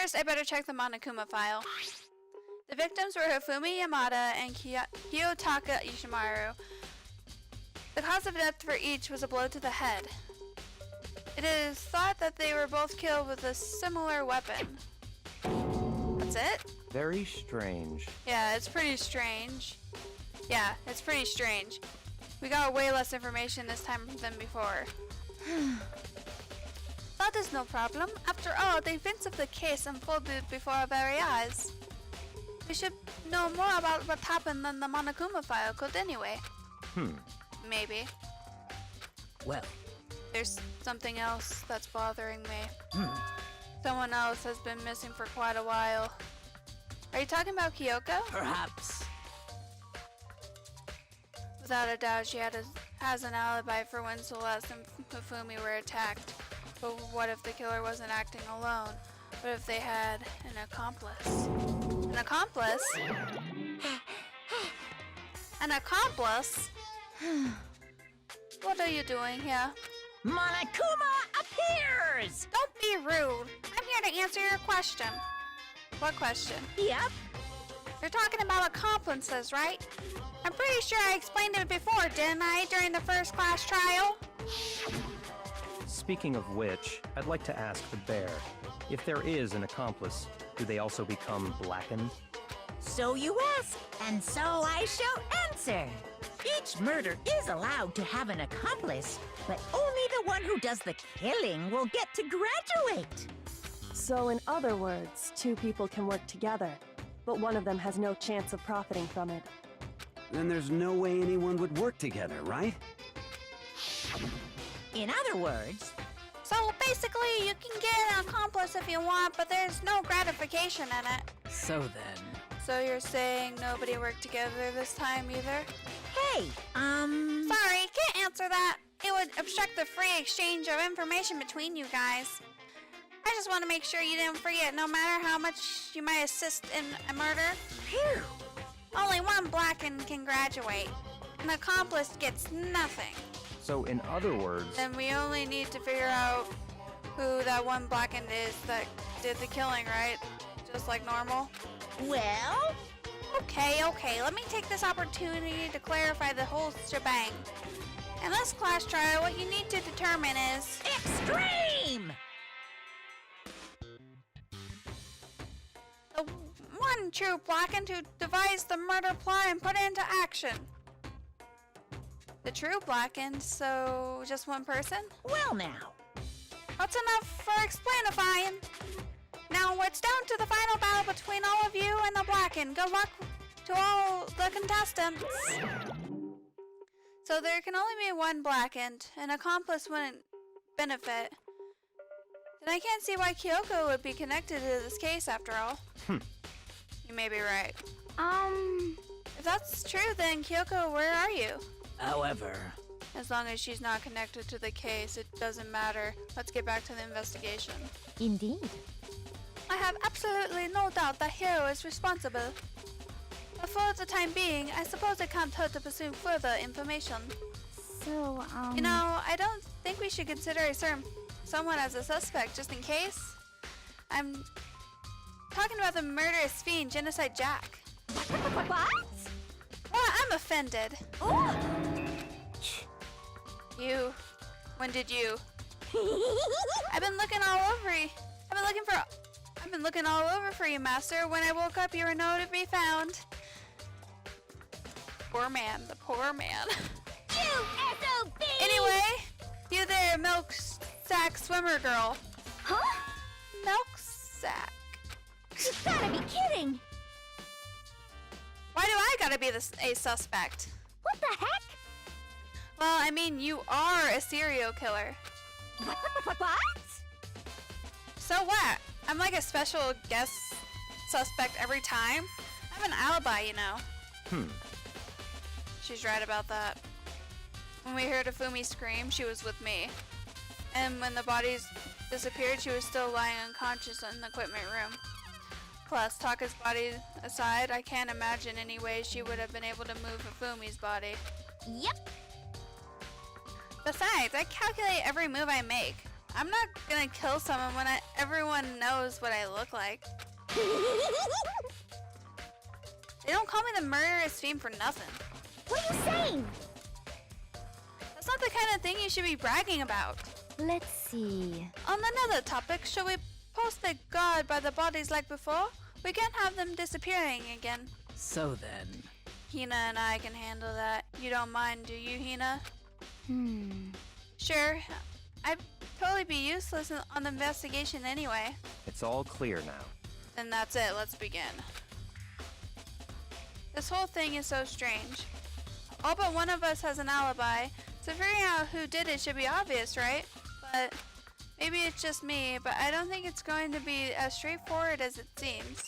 First, I better check the Monokuma file. The victims were Hifumi Yamada and Kiyotaka Ishimaru. The cause of death for each was a blow to the head. It is thought that they were both killed with a similar weapon. That's it? Very strange. Yeah, it's pretty strange. We got way less information this time than before. That is no problem. After all, the events of the case unfolded before our very eyes. We should know more about what happened than the Monokuma file could anyway. Maybe. Well. There's something else that's bothering me. Someone else has been missing for quite a while. Are you talking about Kyoko? Perhaps. Without a doubt, she has an alibi for when Celeste and Hifumi were attacked. But what if the killer wasn't acting alone? What if they had an accomplice? An accomplice? An accomplice? What are you doing here? Monokuma appears! Don't be rude. I'm here to answer your question. What question? Yep. You're talking about accomplices, right? I'm pretty sure I explained it before, didn't I, during the first class trial? Speaking of which, I'd like to ask the bear, if there is an accomplice, do they also become blackened? So you ask, and so I shall answer. Each murder is allowed to have an accomplice, but only the one who does the killing will get to graduate. So in other words, two people can work together, but one of them has no chance of profiting from it. Then there's no way anyone would work together, right? In other words... So basically, you can get an accomplice if you want, but there's no gratification in it. So then... So you're saying nobody worked together this time either? Hey, Sorry, can't answer that. It would obstruct the free exchange of information between you guys. I just want to make sure you didn't forget, no matter how much you might assist in a murder. Phew. Only one blackened can graduate. An accomplice gets nothing. So in other words... Then we only need to figure out who that one blackened is that did the killing, right? Just like normal? Well... Okay, let me take this opportunity to clarify the whole shebang. In this class trial, what you need to determine is... Extreme! The one true blackened who devised the murder plot and put it into action. The true blackened, so just one person? Well now. That's enough for explainifying. Now it's down to the final battle between all of you and the blackened. Good luck to all the contestants. So there can only be one blackened. An accomplice wouldn't benefit. Then I can't see why Kyoko would be connected to this case after all. You may be right. If that's true, then Kyoko, where are you? However... As long as she's not connected to the case, it doesn't matter. Let's get back to the investigation. Indeed. I have absolutely no doubt that Hiro is responsible. But for the time being, I suppose it can't hurt to pursue further information. So, You know, I don't think we should consider someone as a suspect just in case. I'm talking about the murderous fiend, Genocide Jack. What? Well, I'm offended. Oh! You. When did you? I've been looking all over you. I've been looking all over for you, Master. When I woke up, you were nowhere to be found. Poor man, the poor man. You SOB! Anyway, you there, milk sack swimmer girl. Huh? Milk sack. You gotta be kidding! Why do I gotta be a suspect? What the heck? Well, I mean, you are a serial killer. What? So what? I'm like a special guest suspect every time. I have an alibi, you know. She's right about that. When we heard Hifumi scream, she was with me. And when the bodies disappeared, she was still lying unconscious in the equipment room. Plus, Taka's body aside, I can't imagine any way she would have been able to move Hifumi's body. Yep. Besides, I calculate every move I make. I'm not gonna kill someone when everyone knows what I look like. They don't call me the murderous fiend for nothing. What are you saying? That's not the kind of thing you should be bragging about. Let's see. On another topic, shall we post the guard by the bodies like before? We can't have them disappearing again. So then, Hina and I can handle that. You don't mind, do you, Hina? Sure. I'd totally be useless on the investigation anyway. It's all clear now. Then that's it. Let's begin. This whole thing is so strange. All but one of us has an alibi, so figuring out who did it should be obvious, right? But maybe it's just me, but I don't think it's going to be as straightforward as it seems.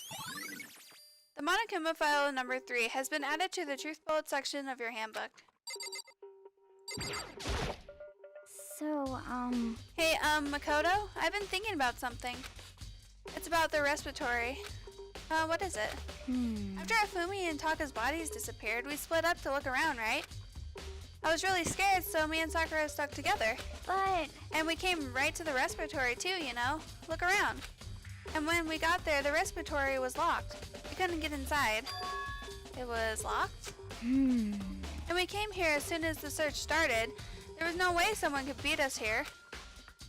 The Monokuma file number 3 has been added to the truth bullet section of your handbook. So, Hey, Makoto, I've been thinking about something. It's about the respiratory. What is it? After Afumi and Taka's bodies disappeared, we split up to look around, right? I was really scared, so me and Sakura stuck together. but And we came right to the respiratory too, you know? Look around. And when we got there, the respiratory was locked. We couldn't get inside. It was locked? And we came here as soon as the search started. There was no way someone could beat us here.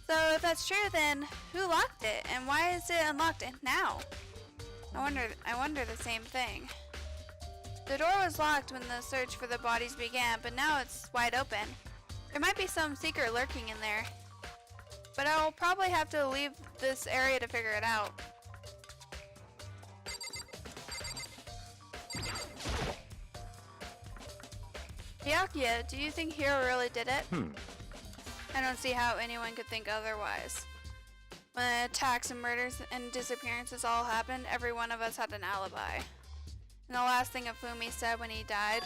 So if that's true, then who locked it? And why is it unlocked now? I wonder the same thing. The door was locked when the search for the bodies began, but now it's wide open. There might be some secret lurking in there. But I'll probably have to leave this area to figure it out. Byakuya, do you think Hiro really did it? I don't see how anyone could think otherwise. When attacks and murders and disappearances all happened, every one of us had an alibi. And the last thing Afumi said when he died,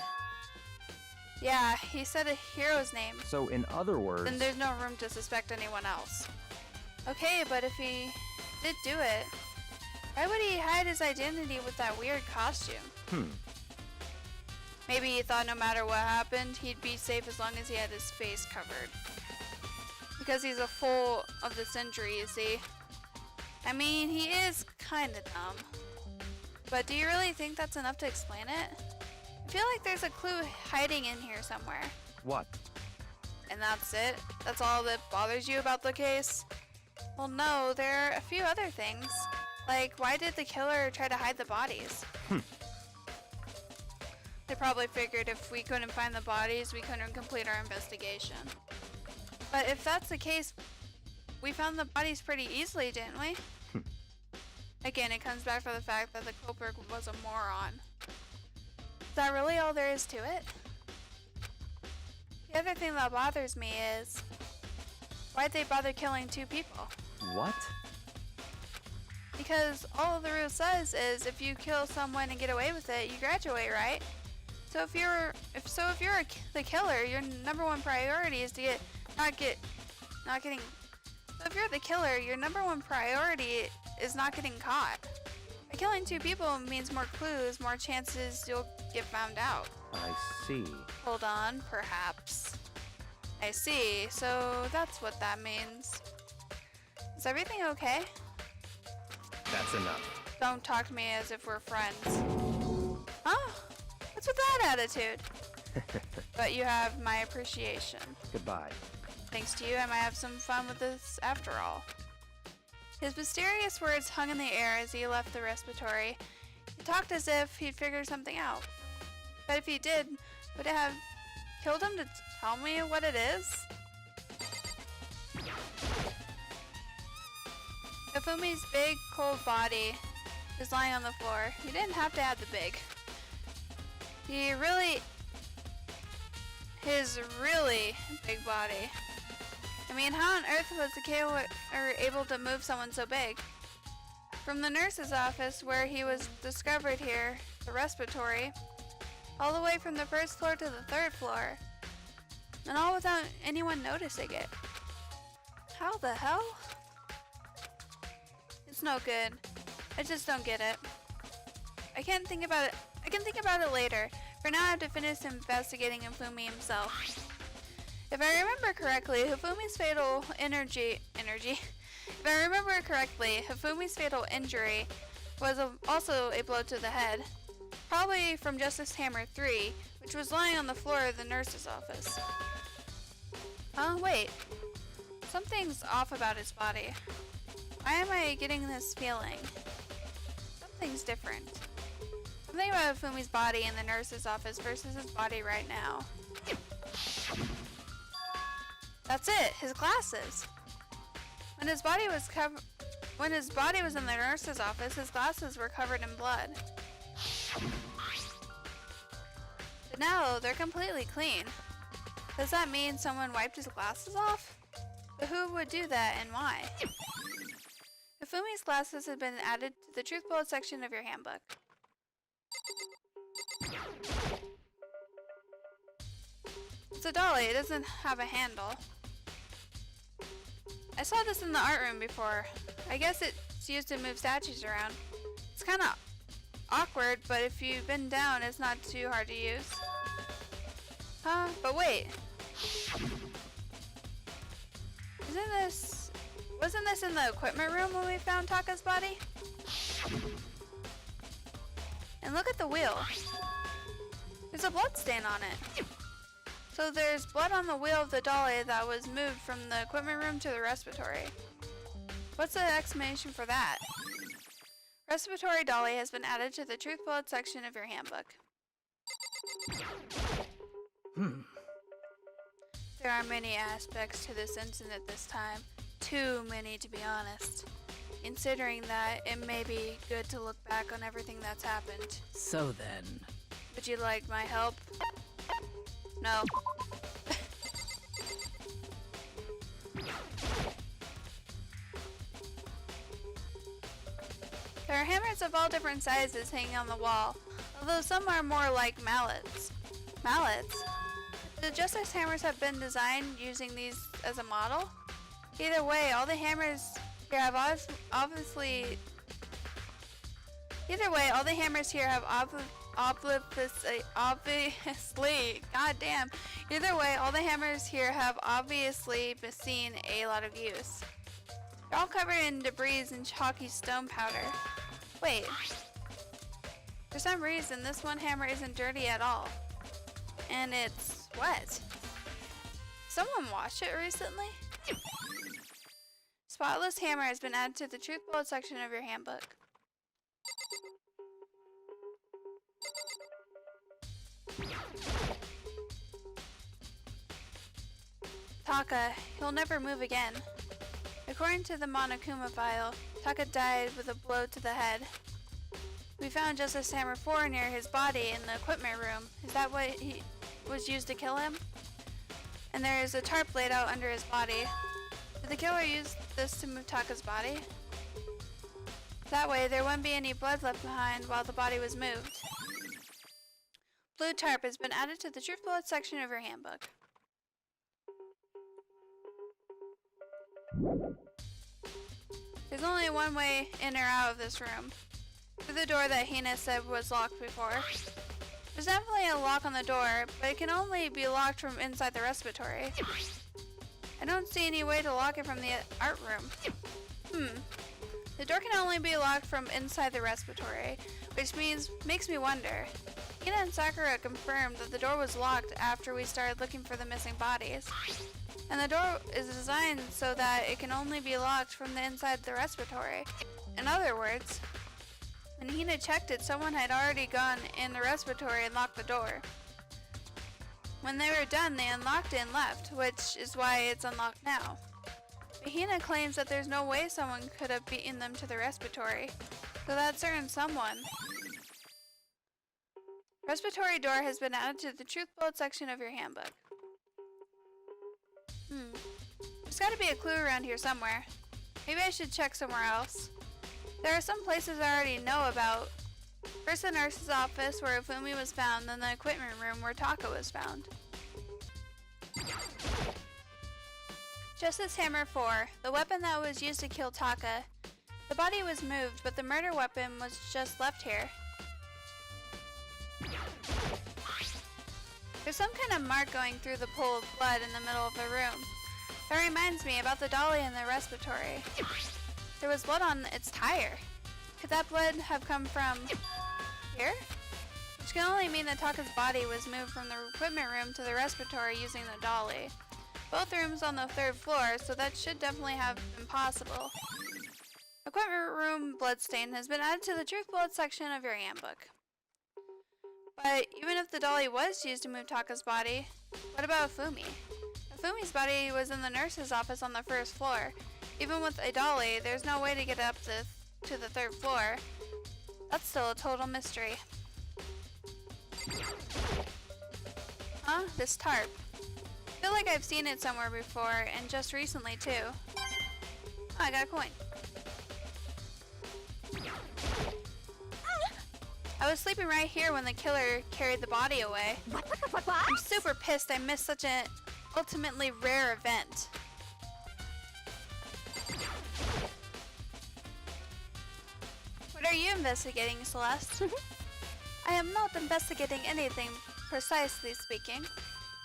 yeah, he said a hero's name. So, in other words, Then there's no room to suspect anyone else. Okay, but if he did do it, why would he hide his identity with that weird costume? Maybe he thought no matter what happened, he'd be safe as long as he had his face covered. Because he's a fool of the century, you see. I mean, he is kinda dumb. But do you really think that's enough to explain it? I feel like there's a clue hiding in here somewhere. what? And that's it? That's all that bothers you about the case? Well, no, there are a few other things. Like, why did the killer try to hide the bodies? They probably figured if we couldn't find the bodies, we couldn't complete our investigation. But if that's the case, we found the bodies pretty easily, didn't we? Again, it comes back to the fact that the culprit was a moron. Is that really all there is to it? The other thing that bothers me is, why'd they bother killing 2 people? What? Because all the rule says is if you kill someone and get away with it, you graduate, right? So if you're the killer, your number one priority is to not getting. So if you're the killer, your number one priority is not getting caught. By killing 2 people means more clues, more chances you'll get found out. I see. Hold on, perhaps. I see. So that's what that means. Is everything okay? That's enough. Don't talk to me as if we're friends. Huh? What's with that attitude? But you have my appreciation. Goodbye. Thanks to you, I might have some fun with this after all. His mysterious words hung in the air as he left the respiratory. He talked as if he'd figured something out. But if he did, would it have killed him to tell me what it is? Ifumi's big, cold body is lying on the floor. He didn't have to add the big. His really big body. I mean, how on earth was the killer able to move someone so big? From the nurse's office where he was discovered here, the respiratory, all the way from the 1st floor to the 3rd floor, and all without anyone noticing it. How the hell? It's no good. I just don't get it. I can think about it later. For now, I have to finish investigating Ifumi himself. If I remember correctly, Hifumi's fatal If I remember correctly, Hifumi's fatal injury was also a blow to the head, probably from Justice Hammer 3, which was lying on the floor of the nurse's office. Wait. Something's off about his body. Why am I getting this feeling? Something's different. Something about Hifumi's body in the nurse's office versus his body right now. That's it, his glasses. When his body was in the nurse's office, his glasses were covered in blood. But now they're completely clean. Does that mean someone wiped his glasses off? But who would do that and why? Hifumi's glasses have been added to the truth bullet section of your handbook. It's a dolly, it doesn't have a handle. I saw this in the art room before. I guess it's used to move statues around. It's kinda awkward, but if you bend down, it's not too hard to use. Huh? But wait. Wasn't this in the equipment room when we found Taka's body? And look at the wheel. There's a blood stain on it. So there's blood on the wheel of the dolly that was moved from the equipment room to the respiratory. What's the explanation for that? Respiratory dolly has been added to the truth bullet section of your handbook. There are many aspects to this incident this time. Too many, to be honest. Considering that, it may be good to look back on everything that's happened. So then... Would you like my help? No. There are hammers of all different sizes hanging on the wall, although some are more like mallets. Mallets? The Justice hammers have been designed using these as a model? Either way, all the hammers here have obviously seen a lot of use. They're all covered in debris and chalky stone powder. Wait. For some reason, this one hammer isn't dirty at all. And it's wet. Someone washed it recently? Spotless hammer has been added to the truth bullet section of your handbook. Taka, he'll never move again. According to the Monokuma file, Taka died with a blow to the head. We found Justice Hammer 4 near his body in the equipment room. Is that what he was used to kill him? And there is a tarp laid out under his body. Did the killer use this to move Taka's body? That way, there wouldn't be any blood left behind while the body was moved. Blue tarp has been added to the truth bullet section of your handbook. There's only one way in or out of this room. Through the door that Hina said was locked before. There's definitely a lock on the door, but it can only be locked from inside the respiratory. I don't see any way to lock it from the art room. The door can only be locked from inside the respiratory, which makes me wonder. Hina and Sakura confirmed that the door was locked after we started looking for the missing bodies. And the door is designed so that it can only be locked from the inside the respiratory. In other words, when Hina checked it, someone had already gone in the respiratory and locked the door. When they were done, they unlocked it and left, which is why it's unlocked now. But Hina claims that there's no way someone could have beaten them to the respiratory, so that certain someone. Respiratory door has been added to the truth bullet section of your handbook. There's gotta be a clue around here somewhere. Maybe I should check somewhere else. There are some places I already know about. First the nurse's office where Hifumi was found, then the equipment room where Taka was found. Justice Hammer 4, the weapon that was used to kill Taka. The body was moved, but the murder weapon was just left here. There's some kind of mark going through the pool of blood in the middle of the room. That reminds me about the dolly in the respiratory. There was blood on its tire. Could that blood have come from here? Which can only mean that Taka's body was moved from the equipment room to the respiratory using the dolly. Both rooms on the 3rd floor, so that should definitely have been possible. Equipment room bloodstain has been added to the truth blood section of your handbook. But even if the dolly was used to move Taka's body, what about Fumi? Fumi's body was in the nurse's office on the 1st floor. Even with a dolly, there's no way to get up to the 3rd floor. That's still a total mystery. Huh? This tarp. I feel like I've seen it somewhere before, and just recently too. Oh, I got a coin. I was sleeping right here when the killer carried the body away. I'm super pissed I missed such an ultimately rare event. What are you investigating, Celeste? I am not investigating anything, precisely speaking.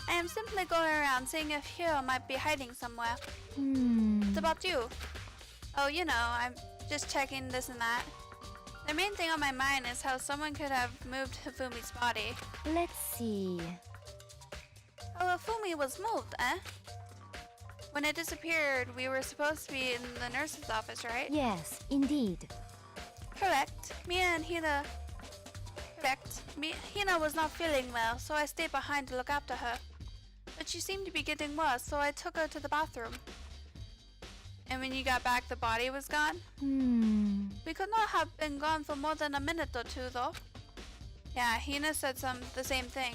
I am simply going around seeing if Hiro might be hiding somewhere. What about you? Oh, you know, I'm just checking this and that. The main thing on my mind is how someone could have moved Hifumi's body. Let's see. Oh, Hifumi was moved, eh? When it disappeared, we were supposed to be in the nurse's office, right? Yes, indeed. Correct. Hina was not feeling well, so I stayed behind to look after her. But she seemed to be getting worse, so I took her to the bathroom. And when you got back, the body was gone? We could not have been gone for more than a minute or two, though. Yeah, Hina said the same thing.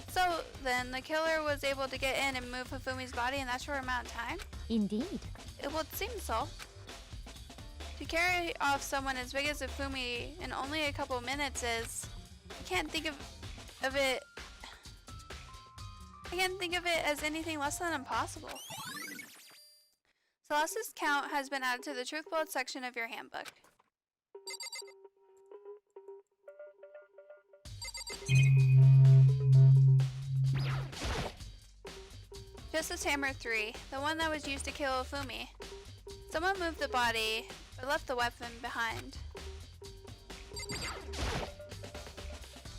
So then, the killer was able to get in and move Hifumi's body in that short amount of time? Indeed. It would seem so. To carry off someone as big as Hifumi in only a couple minutes is... I can't think of it as anything less than impossible. Celeste's count has been added to the truth blood section of your handbook. Justice Hammer 3, the one that was used to kill Hifumi. Someone moved the body, but left the weapon behind.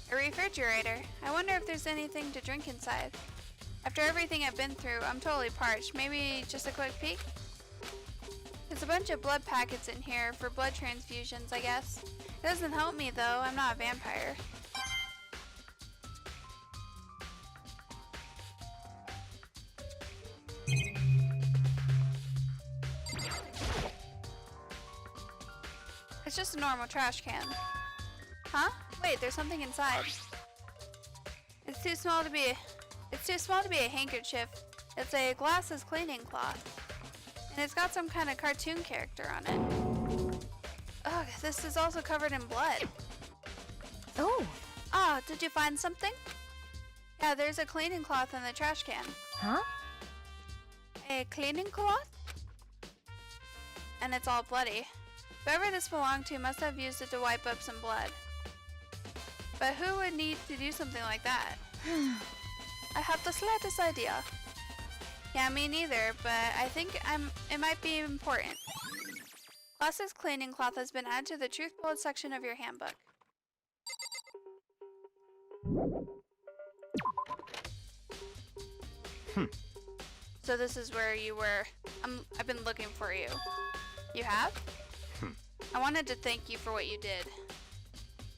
A refrigerator. I wonder if there's anything to drink inside. After everything I've been through, I'm totally parched. Maybe just a quick peek? There's a bunch of blood packets in here for blood transfusions, I guess. It doesn't help me though, I'm not a vampire. It's just a normal trash can. Huh? Wait, there's something inside. It's too small to be a handkerchief. It's a glasses cleaning cloth. And it's got some kind of cartoon character on it. Ugh, this is also covered in blood. Oh, Ah, did you find something? Yeah, there's a cleaning cloth in the trash can. huh? A cleaning cloth? And it's all bloody. Whoever this belonged to must have used it to wipe up some blood. But who would need to do something like that? I have the slightest idea. Yeah, me neither, but I think it might be important. Glasses cleaning cloth has been added to the truth bullet section of your handbook. So this is where you were. I've been looking for you. You have? I wanted to thank you for what you did.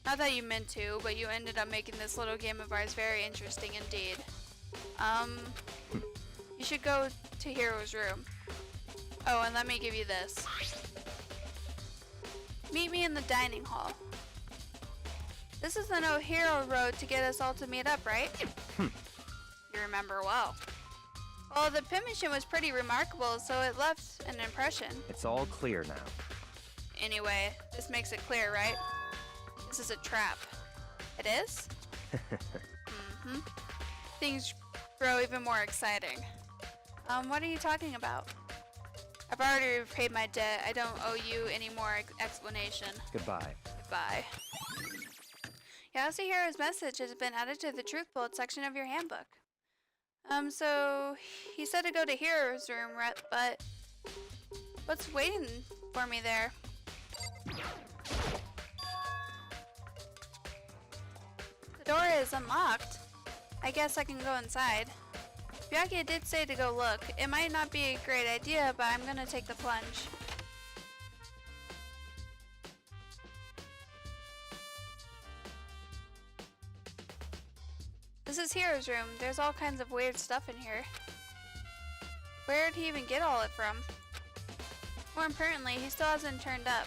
Not that you meant to, but you ended up making this little game of ours very interesting indeed. You should go to Hiro's room. Oh, and let me give you this. Meet me in the dining hall. This is the note Hiro wrote to get us all to meet up, right? You remember well. Well, the penmanship was pretty remarkable, so it left an impression. It's all clear now. Anyway, this makes it clear, right? This is a trap. It is? Things grow even more exciting. What are you talking about? I've already repaid my debt. I don't owe you any more explanation. Goodbye. Goodbye. Yasuhiro's message has been added to the truth bullet section of your handbook. So he said to go to Hiro's room, but what's waiting for me there? The door is unlocked. I guess I can go inside. Byakuya did say to go look. It might not be a great idea, but I'm gonna take the plunge. This is Hiro's room. There's all kinds of weird stuff in here. Where'd he even get all it from? More importantly, he still hasn't turned up.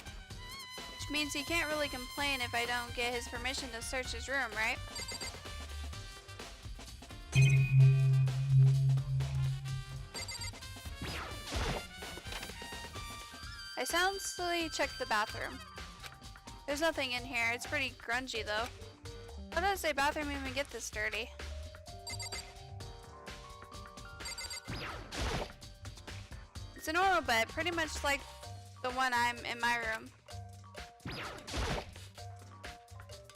Which means he can't really complain if I don't get his permission to search his room, right? I soundlessly checked the bathroom. There's nothing in here. It's pretty grungy though. How does a bathroom even get this dirty? It's a normal bed, pretty much like the one I'm in my room.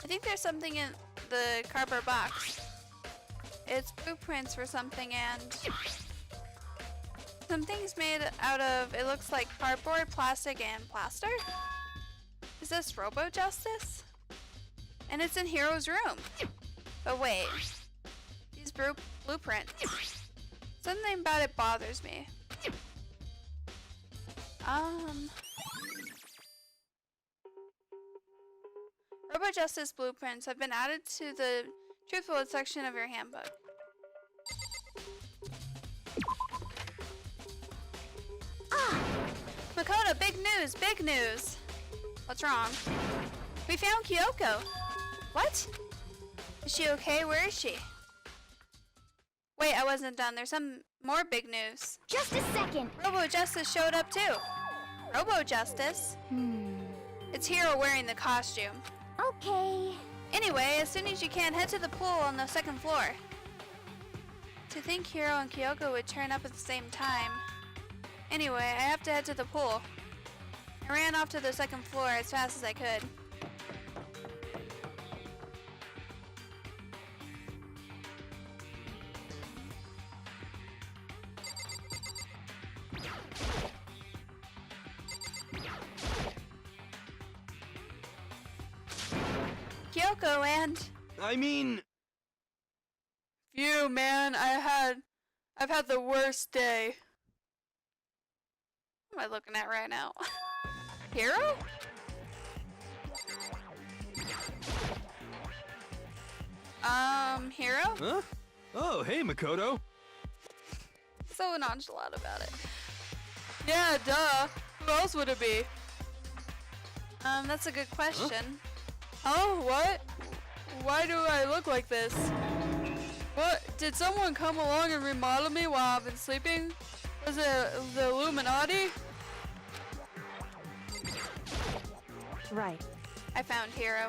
I think there's something in the cardboard box. It's blueprints for something and something's made out of, it looks like cardboard, plastic, and plaster? Is this Robo Justice? And it's in Hiro's room. But wait, these blueprints. Something about it bothers me. Robo Justice blueprints have been added to the truth bullet section of your handbook. Makoto, big news, big news! What's wrong? We found Kyoko! What? Is she okay? Where is she? Wait, I wasn't done. There's some more big news. Just a second. Robo Justice showed up too. Robo Justice? It's Hiro wearing the costume. Okay. Anyway, as soon as you can, head to the pool on the second floor. To think Hiro and Kyoko would turn up at the same time. Anyway, I have to head to the pool. I ran off to the second floor as fast as I could. Kyoko and... I mean... Phew, man, I've had the worst day. What am I looking at right now? Hiro? Hiro? Huh? Oh, hey, Makoto. So nonchalant about it. Yeah, duh. Who else would it be? That's a good question. Oh, what? Why do I look like this? What? Did someone come along and remodel me while I've been sleeping? Was it the Illuminati? Right. I found Hiro.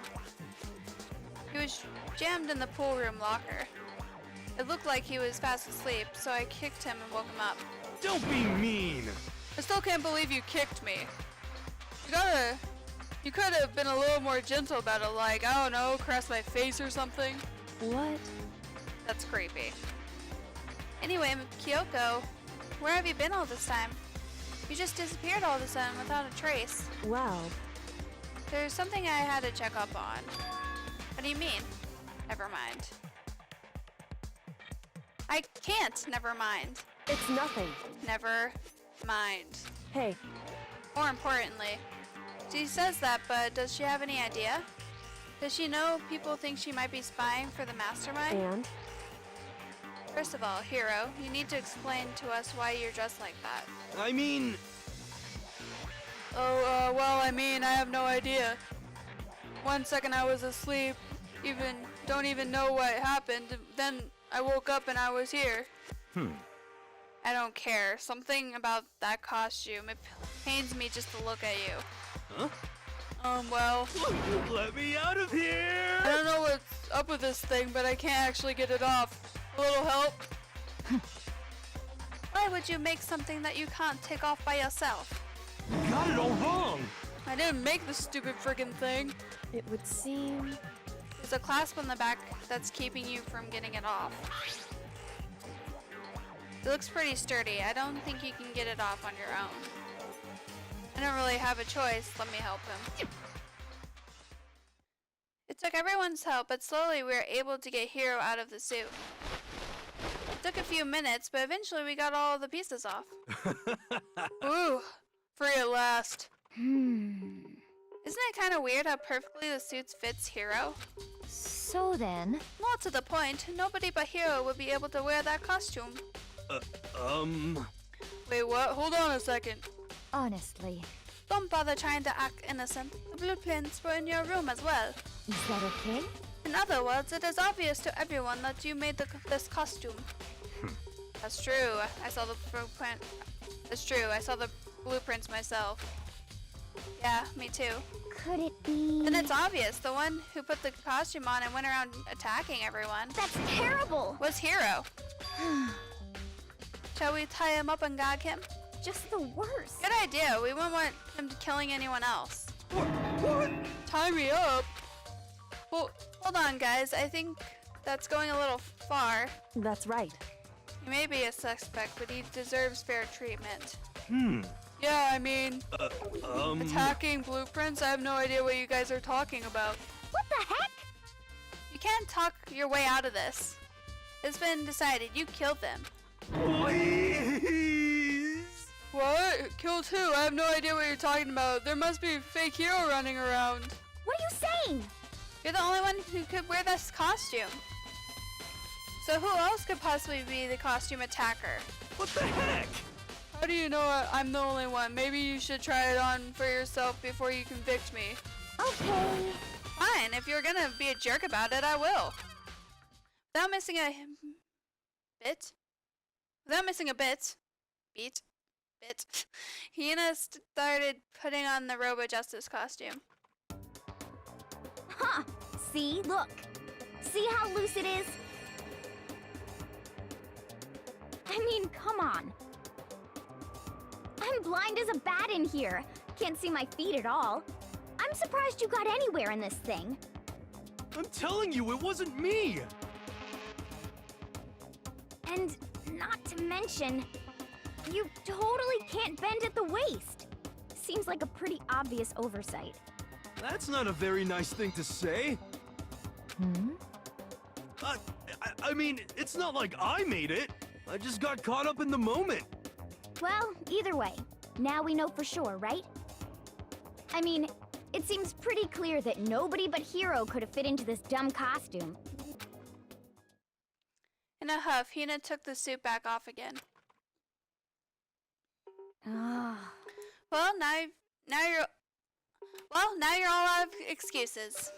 He was jammed in the pool room locker. It looked like he was fast asleep, so I kicked him and woke him up. Don't be mean. I still can't believe you kicked me. You could have been a little more gentle about it, like, I don't know, caress my face or something. What? That's creepy. Anyway, Kyoko, where have you been all this time? You just disappeared all of a sudden without a trace. Well, There's something I had to check up on. What do you mean? Never mind. I can't never mind. it's nothing. Never mind. Hey, More importantly, she says that, but does she have any idea? Does she know people think she might be spying for the mastermind? and? First of all, Hiro, you need to explain to us why you're dressed like that. I mean... Oh, well, I mean, I have no idea. One second I was asleep, don't even know what happened. Then I woke up and I was here. I don't care. Something about that costume, it pains me just to look at you. Huh? Well, Let me out of here! I don't know what's up with this thing, but I can't actually get it off. A little help? Why would you make something that you can't take off by yourself? You got it all wrong! I didn't make the stupid friggin' thing. It would seem There's a clasp on the back that's keeping you from getting it off. It looks pretty sturdy. I don't think you can get it off on your own. I don't really have a choice. Let me help him. It took everyone's help, but slowly we were able to get Hiro out of the suit. It took a few minutes, but eventually we got all the pieces off. Ooh, free at last. Isn't it kind of weird how perfectly the suit fits Hiro? So then, More to the point, nobody but Hiro would be able to wear that costume. Wait, what? Hold on a second. honestly, Don't bother trying to act innocent. The blueprints were in your room as well. is that okay? In other words, it is obvious to everyone that you made this costume. That's true. I saw the blueprint. That's true. I saw the blueprints myself. Yeah, me too. Could it be... And it's obvious. The one who put the costume on and went around attacking everyone That's terrible! was Hiro. Shall we tie him up and gag him? Just the worst. Good idea. We wouldn't want him killing anyone else. What? Tie me up? Well, hold on, guys. I think that's going a little far. That's right. He may be a suspect, but he deserves fair treatment. Yeah, I mean, attacking blueprints? I have no idea what you guys are talking about. What the heck? You can't talk your way out of this. It's been decided. You killed them. Please! What? Killed who? I have no idea what you're talking about. There must be a fake hero running around. What are you saying? You're the only one who could wear this costume. So who else could possibly be the costume attacker? What the heck? How do you know I'm the only one? Maybe you should try it on for yourself before you convict me. Okay. Fine, if you're gonna be a jerk about it, I will. Without missing a bit, Hina started putting on the Robo Justice costume. Huh. See? Look. See how loose it is? I mean, come on. I'm blind as a bat in here. Can't see my feet at all. I'm surprised you got anywhere in this thing. I'm telling you, it wasn't me! And not to mention, you totally can't bend at the waist. Seems like a pretty obvious oversight. That's not a very nice thing to say. I mean, it's not like I made it. I just got caught up in the moment. Well, either way, now we know for sure, right? I mean, it seems pretty clear that nobody but Hiro could have fit into this dumb costume. In a huff, Hina took the suit back off again. Ah. Well, now you're all out of excuses.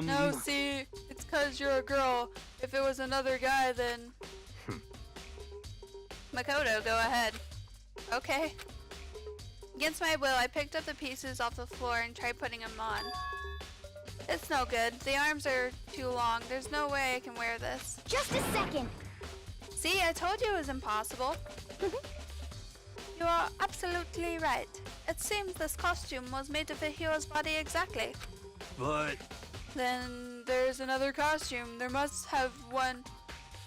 No, see, it's 'cause you're a girl. If it was another guy, then... Makoto, go ahead. Okay. Against my will, I picked up the pieces off the floor and tried putting them on. It's no good. The arms are too long. There's no way I can wear this. Just a second. See, I told you it was impossible. You are absolutely right. It seems this costume was made to fit Hiro's body exactly. But... Then there's another costume. There must have one.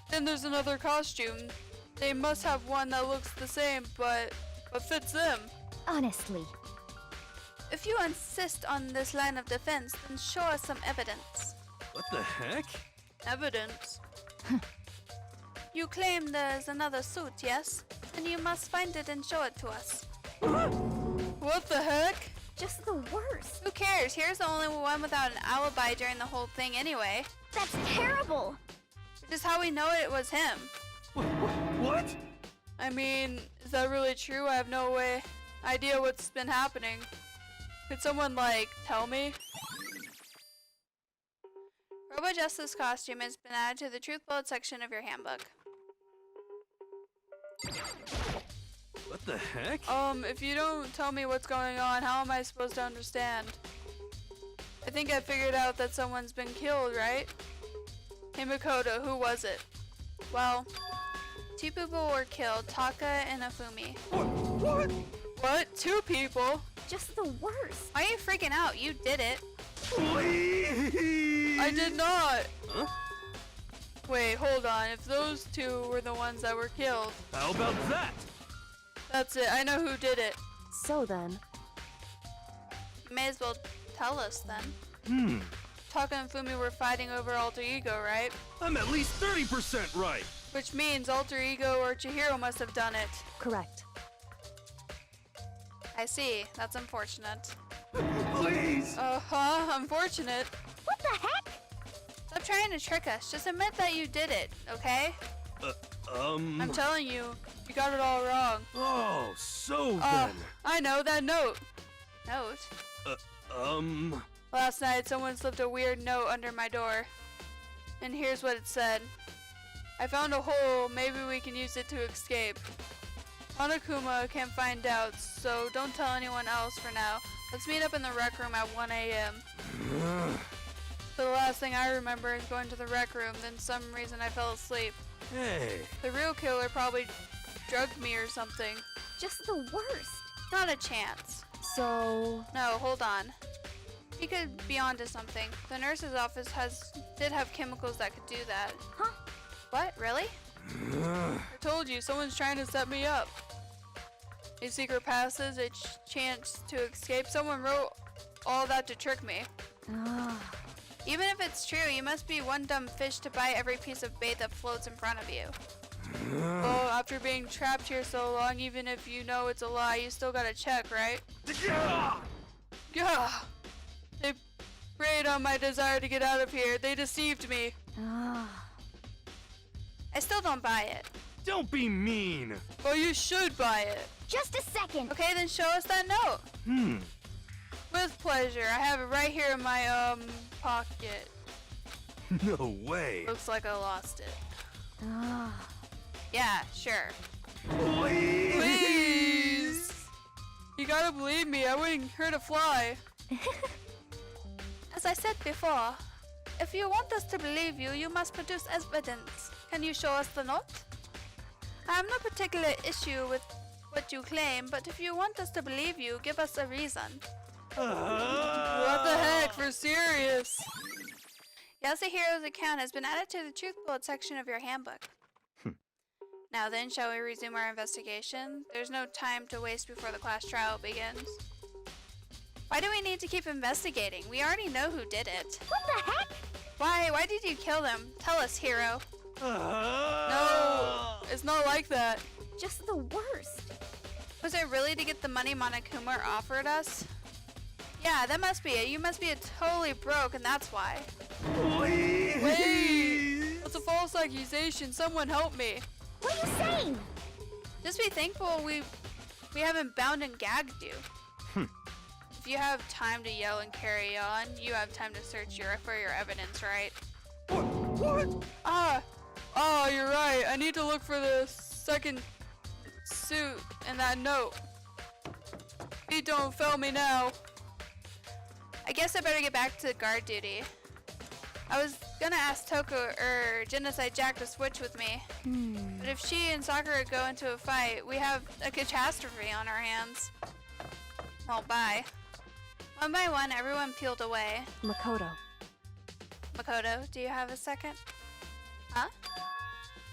Then there's another costume. They must have one that looks the same, but fits them. Honestly. If you insist on this line of defense, then show us some evidence. what the heck? Evidence? You claim there's another suit, yes? Then you must find it and show it to us. What the heck? Just the worst. Who cares? Here's the only one without an alibi during the whole thing anyway. That's terrible. Which is how we know it was him. What? I mean, is that really true? I have no idea what's been happening. Could someone, tell me? Robo Justice costume has been added to the Truth Bullet section of your handbook. What the heck? If you don't tell me what's going on, how am I supposed to understand? I think I figured out that someone's been killed, right? Hey Makoto, who was it? Well, 2 people were killed, Taka and Afumi. What? What? 2 people? Just the worst. Why are you freaking out? You did it. Please! I did not. Huh? Wait, hold on. If those two were the ones that were killed, How about that? that's it. I know who did it. So then, You may as well tell us then. Taka and Fumi were fighting over alter ego, right? I'm at least 30% right. Which means alter ego or Chihiro must have done it. correct. I see. That's unfortunate. Please. Unfortunate. What the heck? Stop trying to trick us. Just admit that you did it, okay? I'm telling you, you got it all wrong. Oh, so then. I know that note. Note? Last night, someone slipped a weird note under my door. And here's what it said. I found a hole, maybe we can use it to escape. Monokuma can't find out, so don't tell anyone else for now. Let's meet up in the rec room at 1 a.m. So the last thing I remember is going to the rec room, then some reason I fell asleep. Hey. The real killer probably drugged me or something. Just the worst. Not a chance. So, No, hold on. He could be onto something. The nurse's office did have chemicals that could do that. Huh? What? Really? I told you, someone's trying to set me up. A secret passage, a chance to escape. Someone wrote all that to trick me. Even if it's true, you must be one dumb fish to buy every piece of bait that floats in front of you. Well, after being trapped here so long, even if you know it's a lie, you still gotta check, right? Yeah. They preyed on my desire to get out of here. They deceived me. I still don't buy it. Don't be mean. Well, you should buy it. Just a second. Okay, then show us that note. With pleasure. I have it right here in my, pocket. No way. Looks like I lost it. Yeah, sure. Please. Please! You gotta believe me, I wouldn't hurt a fly. As I said before, if you want us to believe you, you must produce evidence. Can you show us the note? I have no particular issue with what you claim, but if you want us to believe you, give us a reason. What the heck, for serious? Yase Hero's account has been added to the truth bullet section of your handbook. Now then, shall we resume our investigation? There's no time to waste before the class trial begins. Why do we need to keep investigating? We already know who did it. What the heck? Why did you kill them? Tell us, Hero. No, it's not like that. Just the worst. Was it really to get the money Monokuma offered us? Yeah, that must be it. You must be totally broke, and that's why. Please. Wait! That's a false accusation. Someone help me. What are you saying? Just be thankful we haven't bound and gagged you. If you have time to yell and carry on, you have time to search for your evidence, right? What? Oh, you're right. I need to look for the second suit and that note. Feet don't fail me now. I guess I better get back to guard duty. I was gonna ask Toko or Genocide Jack to switch with me. But if she and Sakura go into a fight, we have a catastrophe on our hands. Well, bye. One by one, everyone peeled away. Makoto. Makoto, do you have a second? Huh?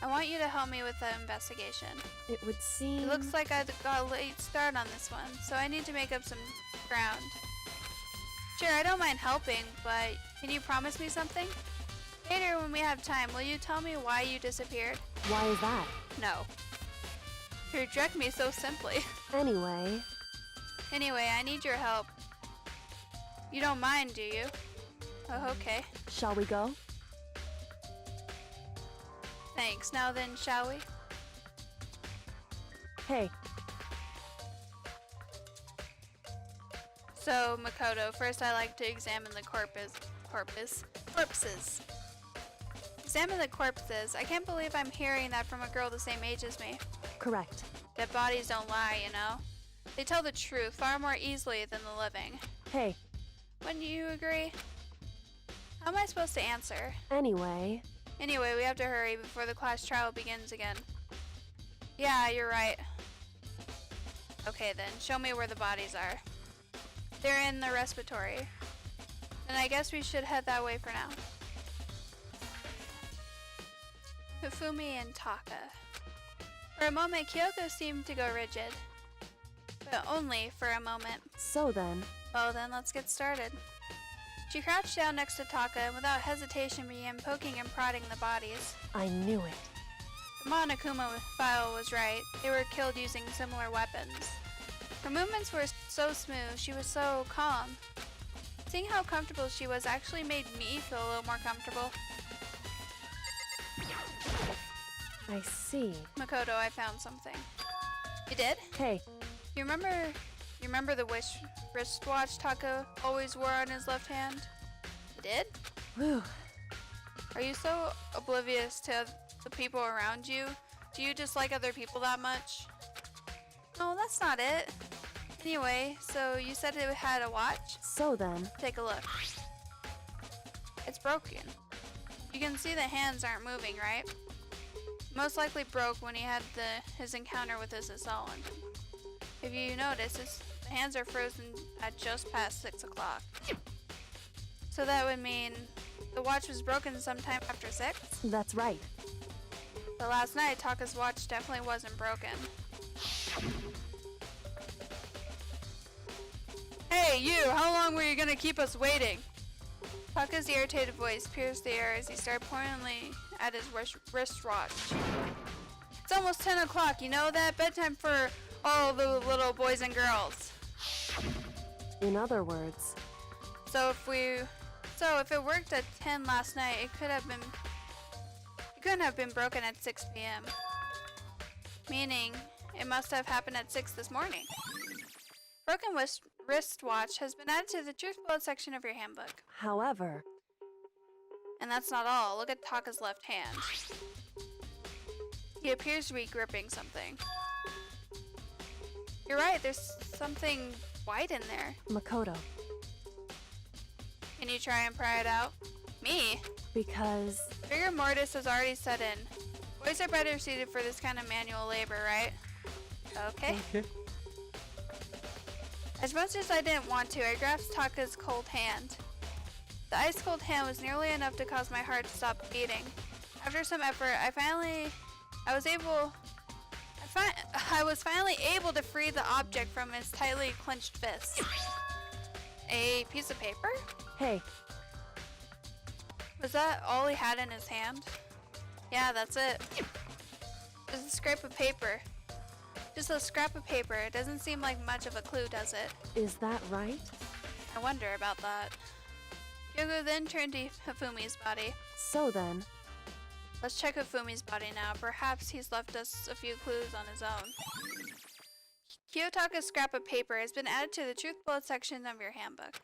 I want you to help me with the investigation. It would seem... It looks like I got a late start on this one, so I need to make up some ground. Sure, I don't mind helping, but can you promise me something? Later, when we have time, will you tell me why you disappeared? Why is that? No. You reject me so simply. Anyway, Anyway, I need your help. You don't mind, do you? Oh, okay. shall we go? Thanks. Now then, shall we? Hey, So, Makoto, first I like to examine the corpses. Examine the corpses. I can't believe I'm hearing that from a girl the same age as me. correct. Dead bodies don't lie, you know? They tell the truth far more easily than the living. Hey, Wouldn't you agree? How am I supposed to answer? anyway, Anyway, we have to hurry before the class trial begins again. Yeah, you're right. Okay then, show me where the bodies are. They're in the respiratory. Then I guess we should head that way for now. Hifumi and Taka. For a moment, Kyoko seemed to go rigid. But only for a moment. So then, Well then, let's get started. She crouched down next to Taka and without hesitation began poking and prodding the bodies. I knew it. The Monokuma file was right. They were killed using similar weapons. Her movements were so smooth, she was so calm. Seeing how comfortable she was actually made me feel a little more comfortable. I see. Makoto, I found something. You did? Hey, You remember the wristwatch Taka always wore on his left hand? You did? whew. Are you so oblivious to the people around you? Do you dislike other people that much? No, that's not it. Anyway, so you said it had a watch? So then, Take a look. It's broken. You can see the hands aren't moving, right? Most likely broke when he had his encounter with his assailant. If you notice, the hands are frozen at just past 6 o'clock. So that would mean the watch was broken sometime after 6? that's right. But last night, Taka's watch definitely wasn't broken. Hey, you! How long were you gonna keep us waiting? Taka's irritated voice pierced the air as he started pointedly at his wristwatch. It's almost 10 o'clock, you know that? Bedtime for all the little boys and girls. In other words, So if it worked at 10 last night, it couldn't have been broken at 6 p.m. Meaning, it must have happened at 6 this morning. Broken wristwatch has been added to the truth bullet section of your handbook. however, And that's not all. Look at Taka's left hand. He appears to be gripping something. You're right, there's something white in there. Makoto, Can you try and pry it out? Me? because Rigor mortis has already set in. Boys are better suited for this kind of manual labor, right? Okay. As much as I didn't want to, I grasped Taka's cold hand. The ice-cold hand was nearly enough to cause my heart to stop beating. After some effort, I was finally able to free the object from his tightly clenched fist. A piece of paper? hey, Was that all he had in his hand? Yeah, that's it. Just a scrap of paper. Just a scrap of paper. It doesn't seem like much of a clue, does it? is that right? I wonder about that. Kyoko then turned to Hifumi's body. So then, Let's check Hifumi's body now. Perhaps he's left us a few clues on his own. Kiyotaka's scrap of paper has been added to the truth bullet section of your handbook.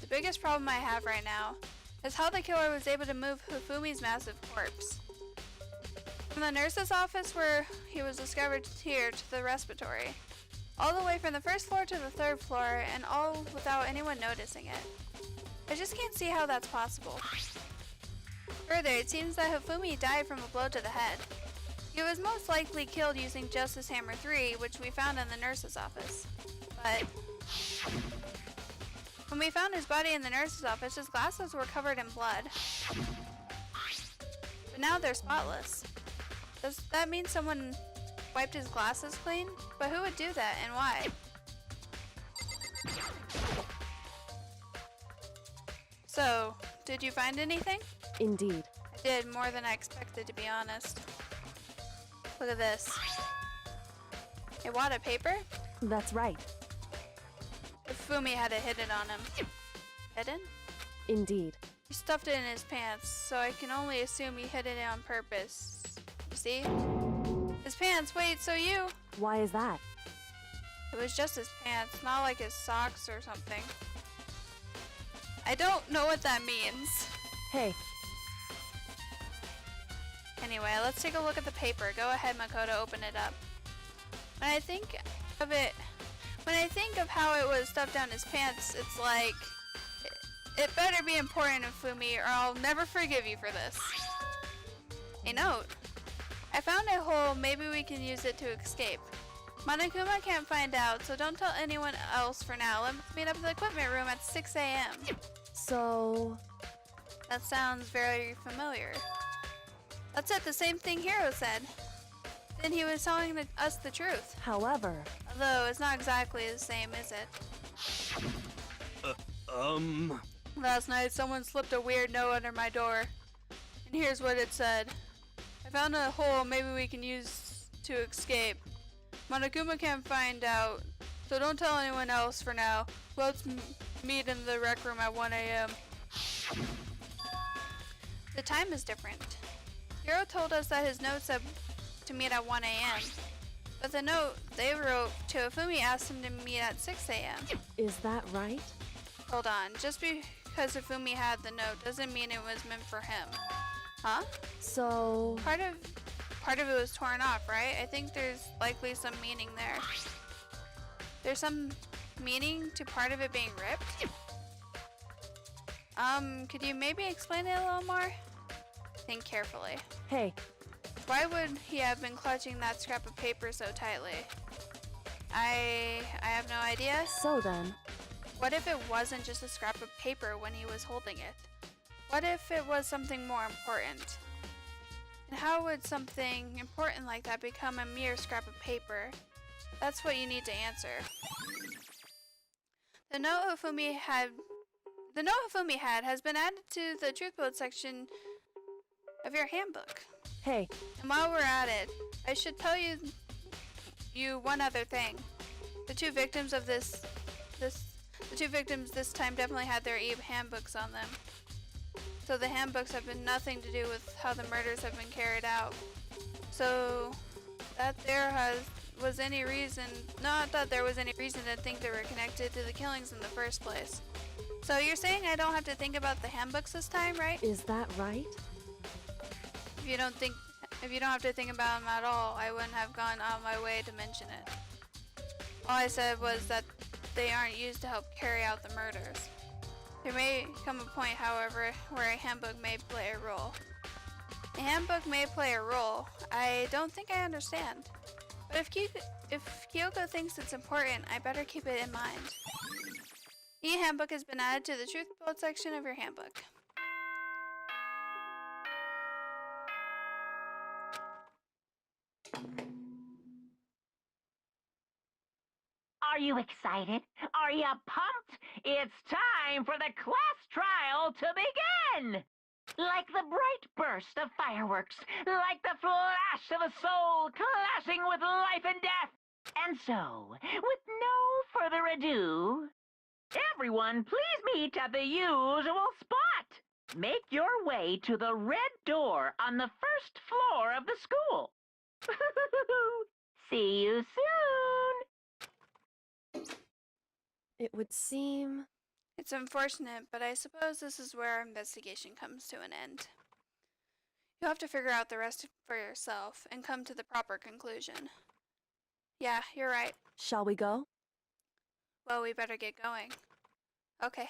The biggest problem I have right now is how the killer was able to move Hifumi's massive corpse. From the nurse's office where he was discovered here to the respiratory. All the way from the first floor to the third floor, and all without anyone noticing it. I just can't see how that's possible. Further, it seems that Hifumi died from a blow to the head. He was most likely killed using Justice Hammer 3, which we found in the nurse's office. But when we found his body in the nurse's office, his glasses were covered in blood. But now they're spotless. Does that mean someone wiped his glasses clean? But who would do that and why? So, did you find anything? indeed. I did, more than I expected, to be honest. Look at this. A wad of paper? That's right. Fumi had it hidden on him. Hidden? Indeed. He stuffed it in his pants, so I can only assume he hid it on purpose. You see? His pants, wait, so you? Why is that? It was just his pants, not like his socks or something. I don't know what that means. Hey, Anyway, let's take a look at the paper. Go ahead, Makoto, open it up. When I think of how it was stuffed down his pants, it's like, it better be important, Fumi, or I'll never forgive you for this. A note. I found a hole, maybe we can use it to escape. Monokuma can't find out, so don't tell anyone else for now. Let's meet up in the equipment room at 6 a.m. so That sounds very familiar. That's it, the same thing Hiro said. Then he was telling us the truth. However, Although it's not exactly the same, is it? Last night someone slipped a weird note under my door. And here's what it said. I found a hole maybe we can use to escape. Monokuma can't find out, so don't tell anyone else for now. Let's meet in the rec room at 1 a.m. The time is different. Hiro told us that his note said to meet at 1 a.m. But the note they wrote to Ifumi asked him to meet at 6 a.m. is that right? Hold on, just because Ifumi had the note doesn't mean it was meant for him. Huh? So, Part of it was torn off, right? I think there's likely some meaning there. There's some meaning to part of it being ripped? Could you maybe explain it a little more? Think carefully. hey, Why would he have been clutching that scrap of paper so tightly? I have no idea. so then, What if it wasn't just a scrap of paper when he was holding it? What if it was something more important? And how would something important like that become a mere scrap of paper? That's what you need to answer. The note Hifumi had has been added to the truth boat section of your handbook. hey, And while we're at it, I should tell you one other thing. The two victims this time definitely had their Eve handbooks on them. So the handbooks have been nothing to do with how the murders have been carried out. So that was any reason to think they were connected to the killings in the first place. So you're saying I don't have to think about the handbooks this time, right? is that right? If you don't have to think about them at all, I wouldn't have gone out of my way to mention it. All I said was that they aren't used to help carry out the murders. There may come a point, however, where a handbook may play a role. A handbook may play a role. I don't think I understand. But if Kyoko thinks it's important, I better keep it in mind. The handbook has been added to the truth boat section of your handbook. Are you excited? Are you pumped? It's time for the class trial to begin! Like the bright burst of fireworks, like the flash of a soul clashing with life and death. And so, with no further ado, everyone please meet at the usual spot. Make your way to the red door on the first floor of the school. See you soon! It would seem... It's unfortunate, but I suppose this is where our investigation comes to an end. You'll have to figure out the rest for yourself and come to the proper conclusion. Yeah, you're right. Shall we go? Well, we better get going. Okay.